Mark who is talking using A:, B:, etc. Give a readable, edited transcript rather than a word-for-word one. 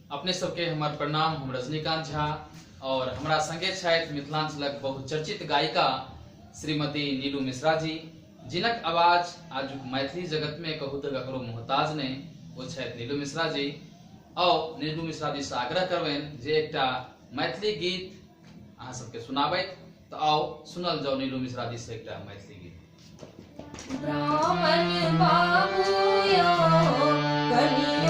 A: अपने सबके हमार प्रणाम। हम रजनीकांत झा और हमारा संगे छथि मिथिलांचलक बहुचर्चित गायिका श्रीमती नीलू मिश्रा जी, जिनक आवाज आज मैथिली जगत में कहू तो ककरो मोहताज नहीं, वो छथि नीलू मिश्रा जी। और नीलू मिश्रा जी से आग्रह करबनि जे एकटा मैथिली गीत अहाँ सबके सुनाबैत। तो आओ सुनल जाओ नीलू मिश्रा जी से एकटा मैथिली गीत।
B: ब्राह्मण बाबू यो कनि